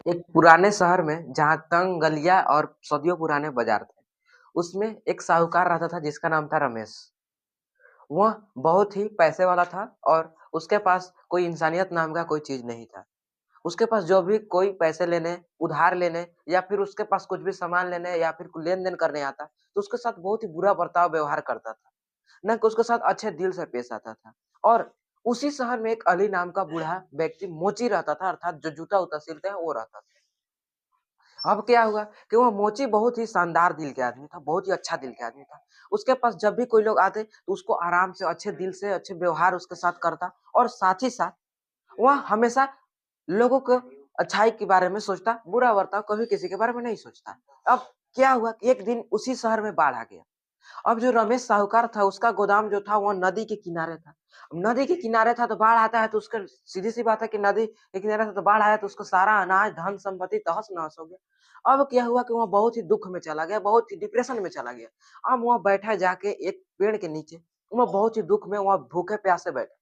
एक पुराने शहर में जहाँ तंग गलियाँ और सदियों पुराने बाजार थे, उसमें एक साहूकार रहता था जिसका नाम था रमेश। वह बहुत ही पैसे वाला था और उसके पास कोई इंसानियत नाम का कोई चीज़ नहीं था। उसके पास जो भी कोई पैसे लेने, उधार लेने या फिर उसके पास कुछ भी सामान लेने या फिर लेन-देन करने आता, तो उसके साथ बहुत ही बुरा बर्ताव व्यवहार करता था। ना कि उसके साथ अच्छे दिल से पेश आता था। और उसी शहर में एक अली नाम का बूढ़ा व्यक्ति मोची रहता था अर्थात जो जूता-वूता सिलते हैं वो रहता था। अब क्या हुआ कि वो मोची बहुत ही शानदार दिल के आदमी था, बहुत ही अच्छा दिल के आदमी था। उसके पास जब भी कोई लोग आते, तो उसको आराम से अच्छे दिल से अच्छे व्यवहार उसके साथ करता और साथ ही साथ वह हमेशा लोगों को अच्छाई के बारे में सोचता, बुरा बर्ताव कभी किसी के बारे में नहीं सोचता। अब क्या हुआ कि एक दिन उसी शहर में बाढ़ आ गया। अब जो रमेश साहूकार था, उसका गोदाम जो था वो नदी के किनारे था। नदी के किनारे था तो बाढ़ आता है तो उसका सीधी-सी बात है कि नदी के किनारे था तो बाढ़ आया तो उसका सारा अनाज, धन-संपत्ति तहस-नहस हो गया। अब क्या हुआ कि वो बहुत ही दुःख में चला गया, बहुत ही डिप्रेशन में चला गया। अब वहाँ बैठा जाके एक पेड़ के नीचे, वो बहुत ही दुःख में वहाँ भूखे-प्यासे बैठा।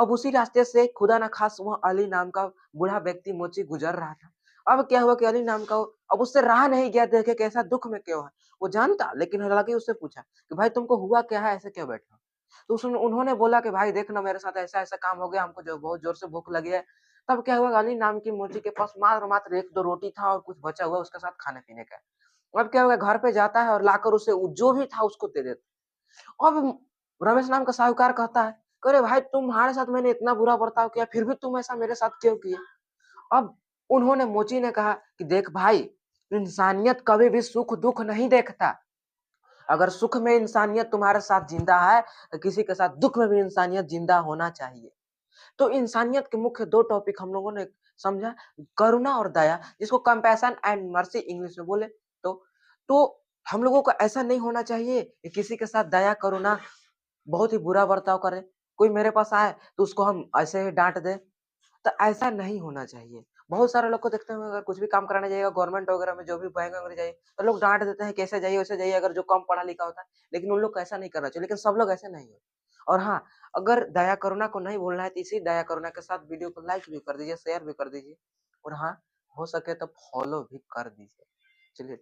अब उसी रास्ते से खुदा न खास वह अली नाम का बूढ़ा व्यक्ति मोची गुज़र रहा था। अब क्या हुआ कि अली नाम का अब उससे रहा नहीं गया देखे कि ऐसा दुःख में क्यों है। वो जानता लेकिन हालाँकि उससे पूछा कि भाई तुमको हुआ क्या है? ऐसे क्यों बैठे हो? तो उन्होंने बोला कि भाई देख ना मेरे साथ ऐसा-ऐसा काम हो गया, हमको जो बहुत ज़ोर से भूख लगी है। तब क्या हुआ अली नाम की मोची के पास मात्र 1-2 रोटी था और कुछ बचा हुआ उसके साथ खाने-पीने का। अब क्या हुआ घर पे जाता है और लाकर उसे जो भी था उसको दे देता। अब रमेश नाम का साहूकार कहता है, कि "अरे भाई तुम्हारे साथ मैंने इतना बुरा बर्ताव किया फिर भी तुम ऐसा मेरे साथ क्यों किए?" अब उन्होंने मोची ने कहा कि देख भाई, इंसानियत कभी भी सुख-दुःख नहीं देखता। अगर सुख में इंसानियत तुम्हारे साथ ज़िंदा है, तो किसी के साथ दुःख में भी इंसानियत ज़िंदा होना चाहिए। तो इंसानियत के मुख्य 2 टॉपिक हम लोगों ने समझा, करुणा और दया, जिसको कंपैशन एंड मर्सी इंग्लिश में बोले तो। तो हम लोगों को ऐसा नहीं होना चाहिए कि किसी के साथ दया, करुणा बहुत ही बुरा बर्ताव करें। कोई मेरे पास आए, तो उसको हम ऐसे ही डाँट दें। तो ऐसा नहीं होना चाहिए। बहुत सारे लोग को देखते हैं अगर कुछ भी काम कराने जाइएगा गवर्नमेंट वगैरह में जो भी बैंक वगैरह जाइए, तो लोग डाँट देते हैं कैसे जाइए वैसे जाइए अगर जो कम पढ़ा-लिखा होता है। लेकिन उन लोग को ऐसा नहीं करना चाहिए, लेकिन सब लोग ऐसे नहीं है। और हाँ, अगर दया करुणा को नहीं भूलना है तो इसी दया करुणा के साथ वीडियो को लाइक भी कर दीजिए, शेयर भी कर दीजिए और हाँ, हो सके तो फॉलो भी कर दीजिए। चलिए